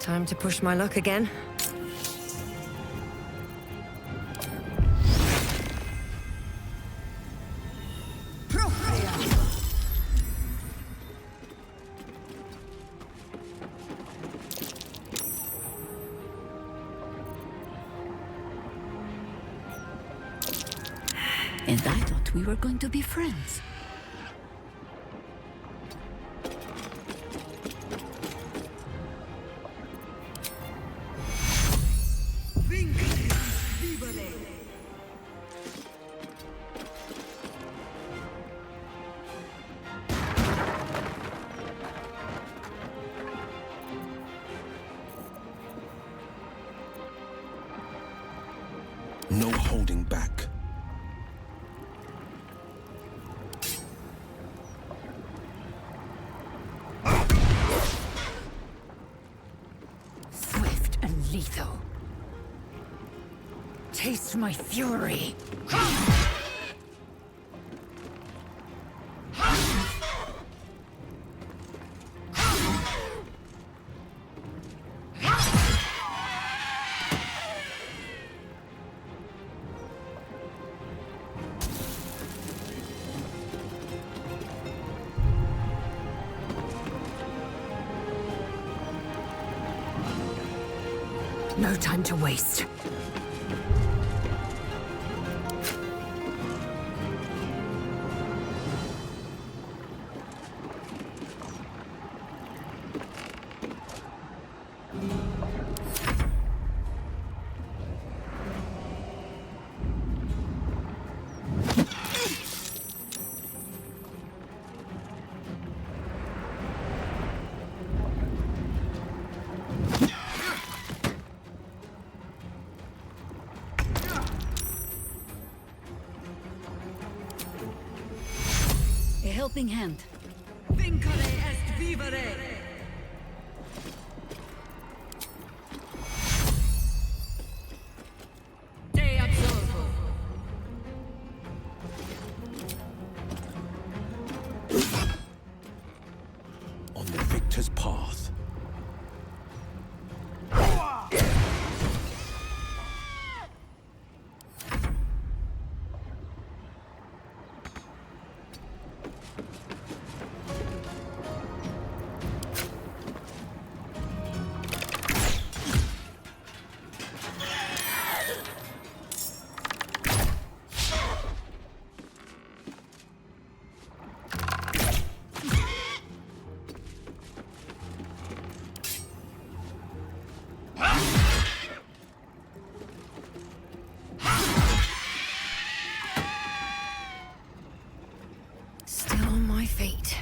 [SPEAKER 14] Time to push my luck again.
[SPEAKER 4] And I thought we were going to be friends.
[SPEAKER 9] No holding back.
[SPEAKER 2] Swift and lethal. Taste my fury. No time to waste.
[SPEAKER 4] A helping hand.
[SPEAKER 19] Vincere est vivere! Te absolvo!
[SPEAKER 9] On the victor's path.
[SPEAKER 14] Still on my feet.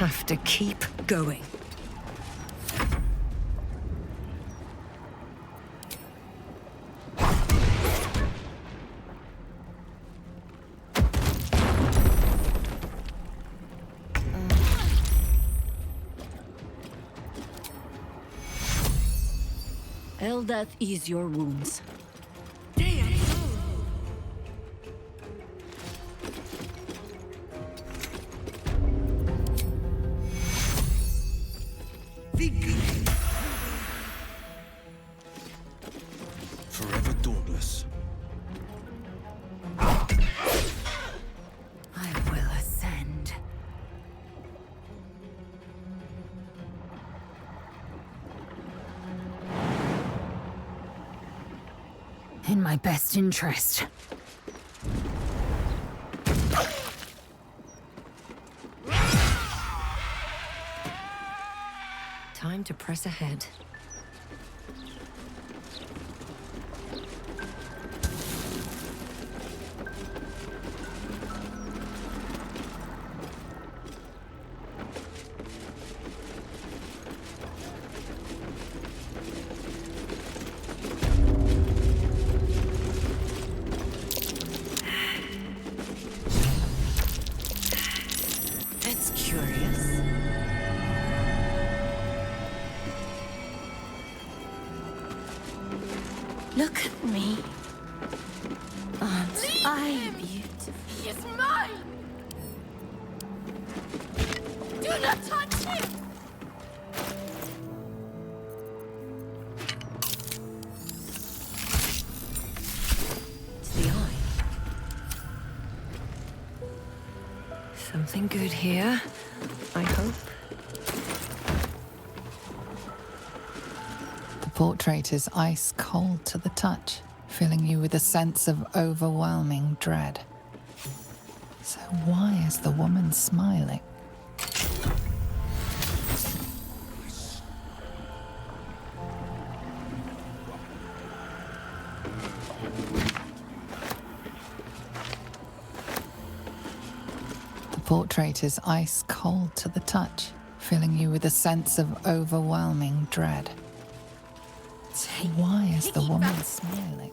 [SPEAKER 14] Have to keep going.
[SPEAKER 4] Eldath, ease your wounds.
[SPEAKER 9] Forever dauntless.
[SPEAKER 2] I will ascend. In my best interest.
[SPEAKER 14] Time to press ahead.
[SPEAKER 8] It's curious.
[SPEAKER 14] Look at me. Aren't I beautiful?
[SPEAKER 20] He is mine! Do not touch him!
[SPEAKER 14] It's the eye. Something good here, I hope.
[SPEAKER 10] The portrait is ice cold to the touch, filling you with a sense of overwhelming dread. So why is the woman smiling? The portrait is ice cold to the touch, filling you with a sense of overwhelming dread. So why is the woman smiling?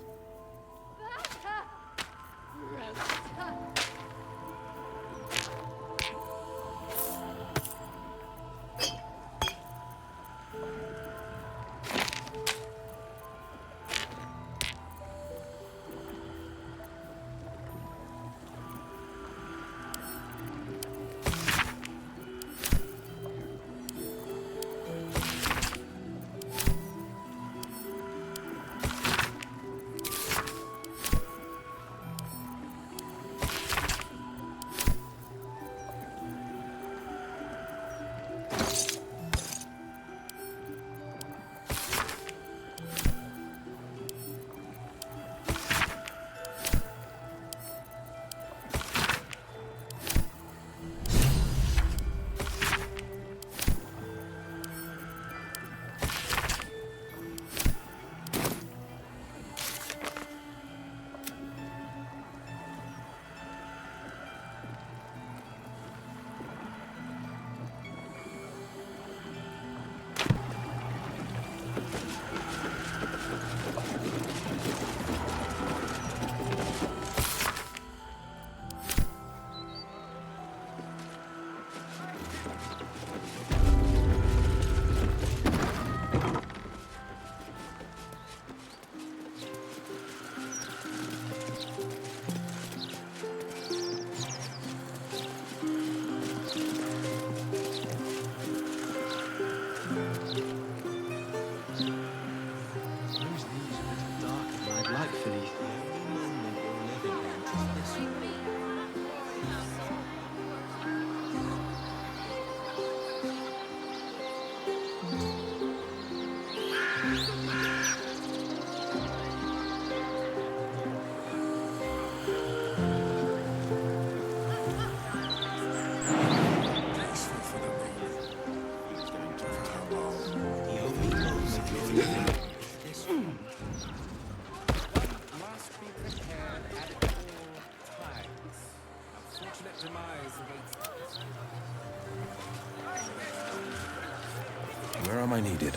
[SPEAKER 9] Where am I needed?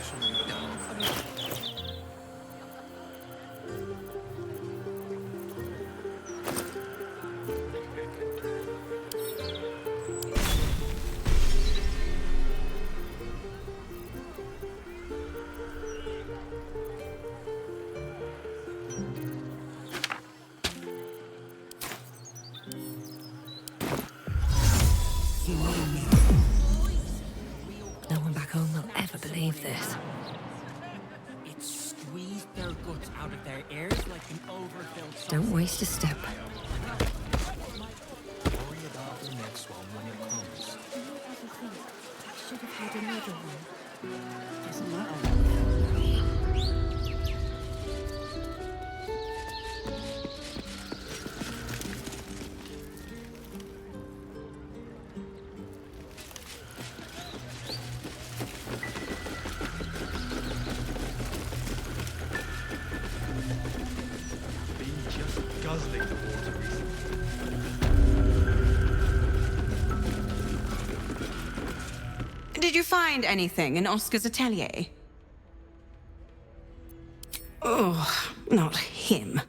[SPEAKER 14] No one back home will ever believe this.
[SPEAKER 1] It squeezed their guts out of their ears like an overfilled sausage.
[SPEAKER 14] Don't waste a step.
[SPEAKER 1] Worry about the next one when it comes.
[SPEAKER 20] I should have had another one. Doesn't matter.
[SPEAKER 6] Guzzling the water
[SPEAKER 17] Did you find anything in Oscar's atelier? Oh, not him.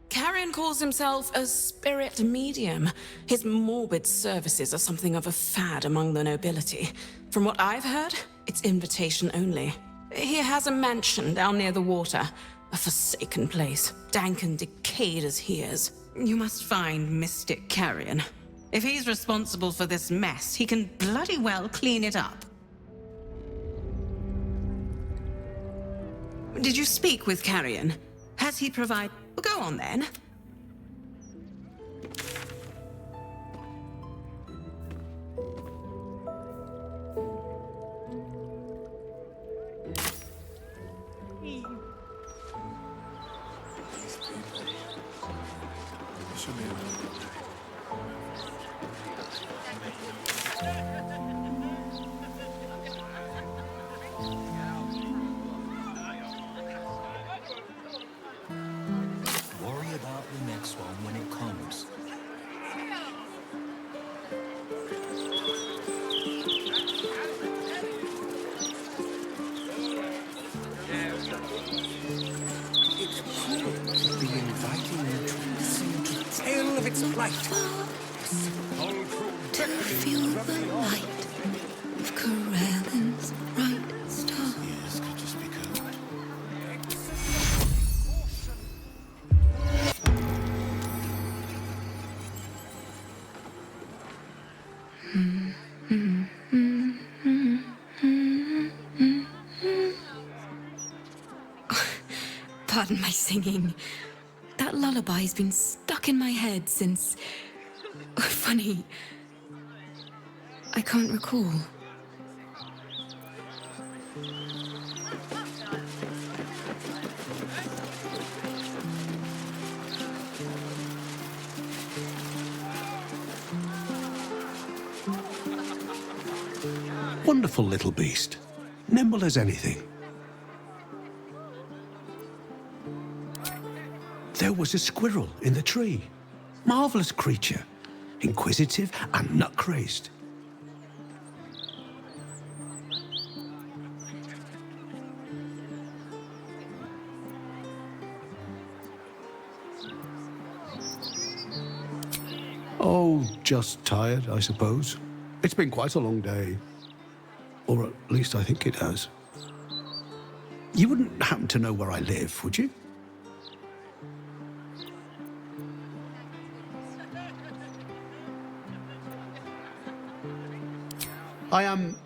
[SPEAKER 17] Carrion calls himself a spirit medium. His morbid services are something of a fad among the nobility. From what I've heard, it's invitation only. He has a mansion down near the water. A forsaken place, dank and decayed as he is. You must find Mystic Carrion. If he's responsible for this mess, he can bloody well clean it up. Did you speak with Carrion? Has he provided... Go on then.
[SPEAKER 15] Worry about the next one when it comes.
[SPEAKER 18] It's cruel to be inviting you to listen to the tale of its plight.
[SPEAKER 8] Till I feel the light of Corellin's bright star.
[SPEAKER 9] Yes, could just be good.
[SPEAKER 8] Pardon my singing. That lullaby's been stuck in my head since... Funny. I can't recall.
[SPEAKER 16] Wonderful little beast. Nimble as anything. There was a squirrel in the tree. Marvelous creature. Inquisitive and nut-crazed. Oh, just tired, I suppose. It's been quite a long day. Or at least I think it has. You wouldn't happen to know where I live, would you? I am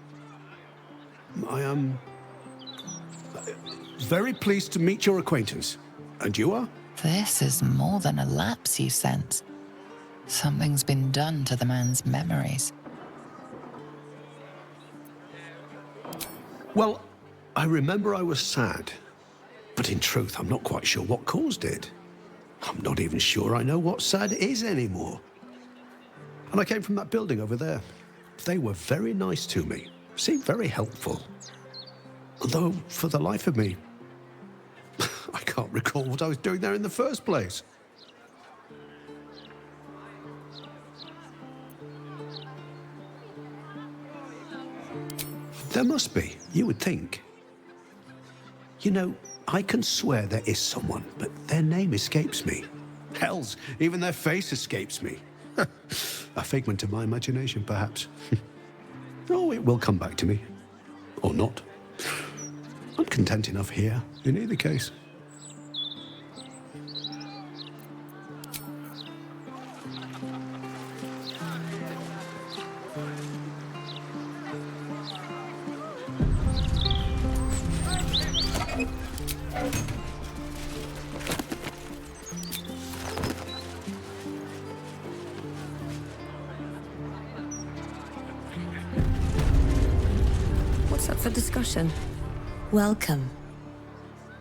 [SPEAKER 16] very pleased to meet your acquaintance. And you are?
[SPEAKER 10] This is more than a lapse, you sense. Something's been done to the man's memories.
[SPEAKER 16] Well, I remember I was sad. But in truth, I'm not quite sure what caused it. I'm not even sure I know what sad is anymore. And I came from that building over there. They were very nice to me, seemed very helpful. Although, for the life of me, I can't recall what I was doing there in the first place. There must be, you would think. You know, I can swear there is someone, but their name escapes me. Hells, even their face escapes me. A figment of my imagination, perhaps. Oh, it will come back to me. Or not. I'm content enough here, in either case.
[SPEAKER 14] What's up for discussion? Welcome.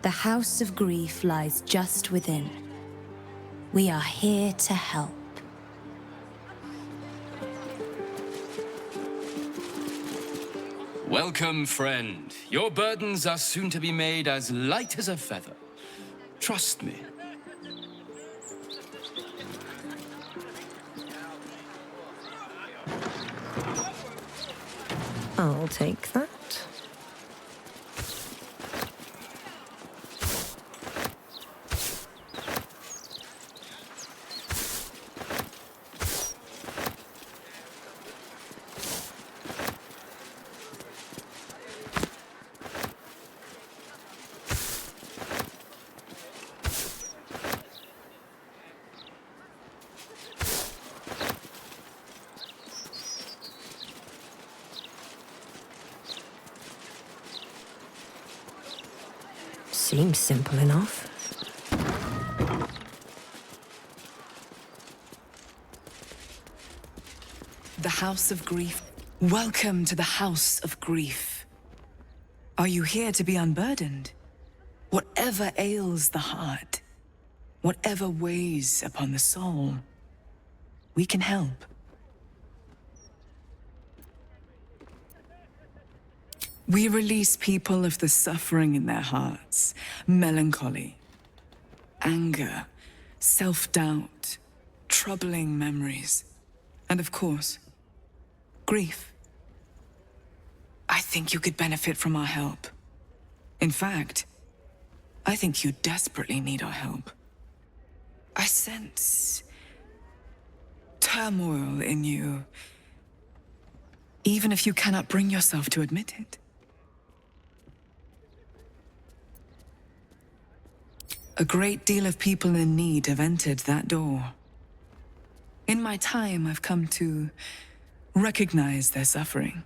[SPEAKER 14] The House of Grief lies just within. We are here to help.
[SPEAKER 21] Welcome, friend. Your burdens are soon to be made as light as a feather. Trust me.
[SPEAKER 14] I'll take that.
[SPEAKER 20] Seems simple enough.
[SPEAKER 3] The House of Grief. Welcome to the House of Grief. Are you here to be unburdened? Whatever ails the heart, whatever weighs upon the soul, we can help. We release people of the suffering in their hearts, melancholy, anger, self-doubt, troubling memories, and of course, grief. I think you could benefit from our help. In fact, I think you desperately need our help. I sense turmoil in you, even if you cannot bring yourself to admit it. A great deal of people in need have entered that door. In my time, I've come to recognize their suffering.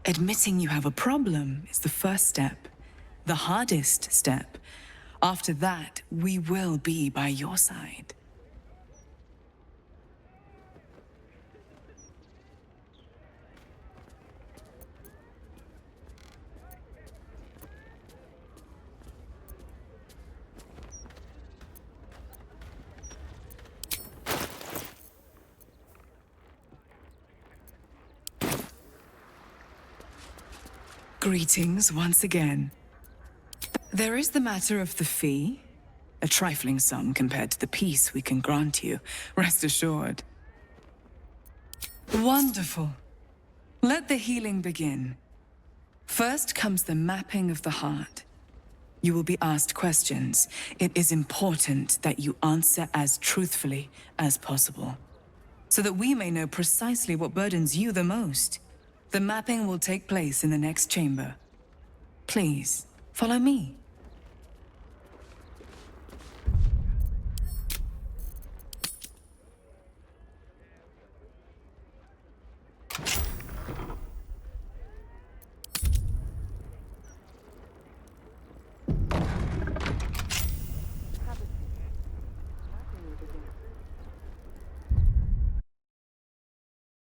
[SPEAKER 3] Admitting you have a problem is the first step, the hardest step. After that, we will be by your side. Greetings once again. There is the matter of the fee. A trifling sum compared to the peace we can grant you, rest assured. Wonderful. Let the healing begin. First comes the mapping of the heart. You will be asked questions. It is important that you answer as truthfully as possible, so that we may know precisely what burdens you the most. The mapping will take place in the next chamber. Please, follow me.